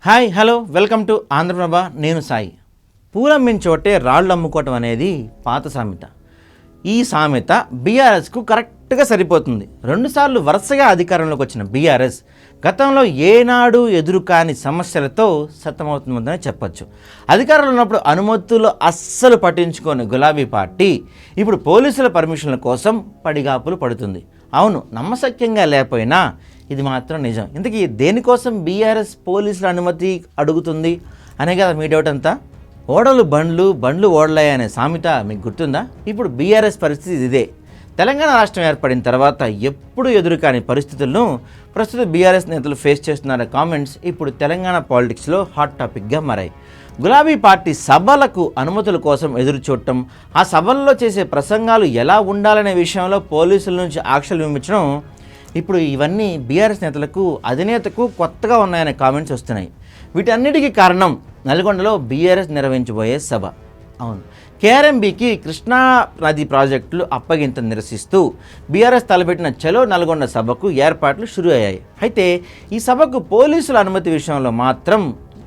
Hi hello welcome to Andhra Prabha. నేను సాయి. పూలమ్మిన చోటే రాళ్ళు అమ్ముకోవటం అనేది పాత సామెత. ఈ సామెత బీఆర్ఎస్కు కరెక్ట్గా సరిపోతుంది. రెండుసార్లు వరుసగా అధికారంలోకి వచ్చిన బీఆర్ఎస్ గతంలో ఏనాడు ఎదురు కాని సమస్యలతో సతమవుతుందని చెప్పచ్చు. అధికారంలో ఉన్నప్పుడు అనుమతులు అస్సలు పట్టించుకోని గులాబీ పార్టీ ఇప్పుడు పోలీసుల పర్మిషన్ల కోసం పడిగాపులు పడుతుంది. అవును, నమ్మశక్యంగా లేకపోయినా ఇది మాత్రం నిజం. ఇంతకీ దేనికోసం బీఆర్ఎస్ పోలీసుల అనుమతి అడుగుతుంది అనే కదా మీ డౌట్ అంతా. ఓడలు బండ్లు, బండ్లు ఓడలే అనే సామెత మీకు గుర్తుందా? ఇప్పుడు బీఆర్ఎస్ పరిస్థితి ఇదే. తెలంగాణ రాష్ట్రం ఏర్పడిన తర్వాత ఎప్పుడు ఎదురు కాని పరిస్థితులను ప్రస్తుత బీఆర్ఎస్ నేతలు ఫేస్ చేస్తున్న కామెంట్స్ ఇప్పుడు తెలంగాణ పాలిటిక్స్లో హాట్ టాపిక్గా మారాయి. గులాబీ పార్టీ సభలకు అనుమతుల కోసం ఎదురు చూడటం, ఆ సభల్లో చేసే ప్రసంగాలు ఎలా ఉండాలనే విషయంలో పోలీసుల నుంచి ఆంక్షలు విధించడం, ఇప్పుడు ఇవన్నీ బీఆర్ఎస్ నేతలకు అధినేతకు కొత్తగా ఉన్నాయనే కామెంట్స్ వస్తున్నాయి. వీటన్నిటికీ కారణం నల్గొండలో బీఆర్ఎస్ నిర్వహించబోయే సభ. అవును, కేఆర్ఎంబీకి కృష్ణా నది ప్రాజెక్టులు అప్పగింత నిరసిస్తూ బీఆర్ఎస్ తలపెట్టిన చలో నల్గొండ సభకు ఏర్పాట్లు షురూ అయ్యాయి. అయితే ఈ సభకు పోలీసుల అనుమతి విషయంలో మాత్రం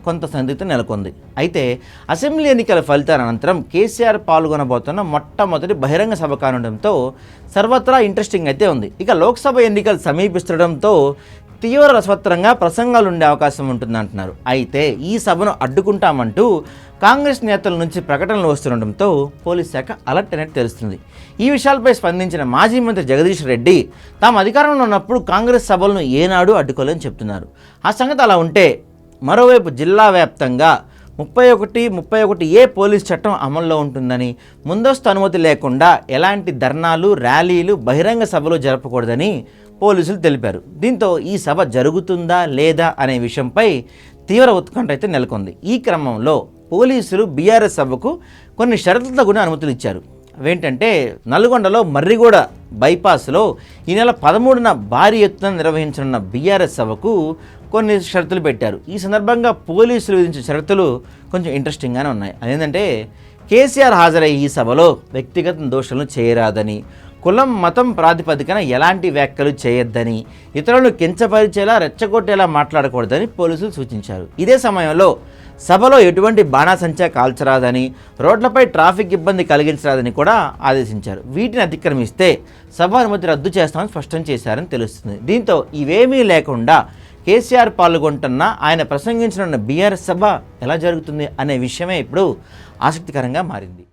కొంత సందిగ్ధత నెలకొంది. అయితే అసెంబ్లీ ఎన్నికల ఫలితాల అనంతరం కేసీఆర్ పాల్గొనబోతున్న మొట్టమొదటి బహిరంగ సభ కానుండడంతో సర్వత్రా ఇంట్రెస్టింగ్ అయితే ఉంది. ఇక లోక్సభ ఎన్నికలు సమీపిస్తుండడంతో తీవ్ర రసవత్తరంగా ప్రసంగాలు ఉండే అవకాశం ఉంటుందంటున్నారు. అయితే ఈ సభను అడ్డుకుంటామంటూ కాంగ్రెస్ నేతల నుంచి ప్రకటనలు వస్తుండటంతో పోలీస్ శాఖ అలర్ట్ అనేది తెలుస్తుంది. ఈ విషయాలపై స్పందించిన మాజీ మంత్రి జగదీష్ రెడ్డి తాము అధికారంలో ఉన్నప్పుడు కాంగ్రెస్ సభలను ఏనాడు అడ్డుకోలేని చెప్తున్నారు. ఆ సంగతి అలా ఉంటే మరోవైపు జిల్లా వ్యాప్తంగా 31(ఏ) పోలీస్ చట్టం అమల్లో ఉంటుందని, ముందస్తు అనుమతి లేకుండా ఎలాంటి ధర్నాలు, ర్యాలీలు, బహిరంగ సభలు జరపకూడదని పోలీసులు తెలిపారు. దీంతో ఈ సభ జరుగుతుందా లేదా అనే విషయంపై తీవ్ర ఉత్కంఠ అయితే నెలకొంది. ఈ క్రమంలో పోలీసులు బీఆర్ఎస్ సభకు కొన్ని షరతులతో కూడా అనుమతులు ఇచ్చారు. అవేంటంటే, నల్గొండలో మర్రిగూడ బైపాస్లో ఈ నెల 13న భారీ ఎత్తున నిర్వహించనున్న బీఆర్ఎస్ సభకు కొన్ని షరతులు పెట్టారు. ఈ సందర్భంగా పోలీసులు విధించిన షరతులు కొంచెం ఇంట్రెస్టింగ్గానే ఉన్నాయి. అదేంటంటే, కేసీఆర్ హాజరయ్యే ఈ సభలో వ్యక్తిగత దోషాలను చేయరాదని, కులం మతం ప్రాతిపదికన ఎలాంటి వ్యాఖ్యలు చేయొద్దని, ఇతరులను కించపరిచేలా రెచ్చగొట్టేలా మాట్లాడకూడదని పోలీసులు సూచించారు. ఇదే సమయంలో సభలో ఎటువంటి బాణాసంచా కాల్చరాదని, రోడ్లపై ట్రాఫిక్ ఇబ్బంది కలిగించరాదని కూడా ఆదేశించారు. వీటిని అతిక్రమిస్తే సభ అనుమతి రద్దు చేస్తామని స్పష్టం చేశారని తెలుస్తుంది. దీంతో ఇవేమీ లేకుండా కేసీఆర్ పాల్గొంటున్న, ఆయన ప్రసంగించనున్న బీఆర్ఎస్ సభ ఎలా జరుగుతుంది అనే విషయమే ఇప్పుడు ఆసక్తికరంగా మారింది.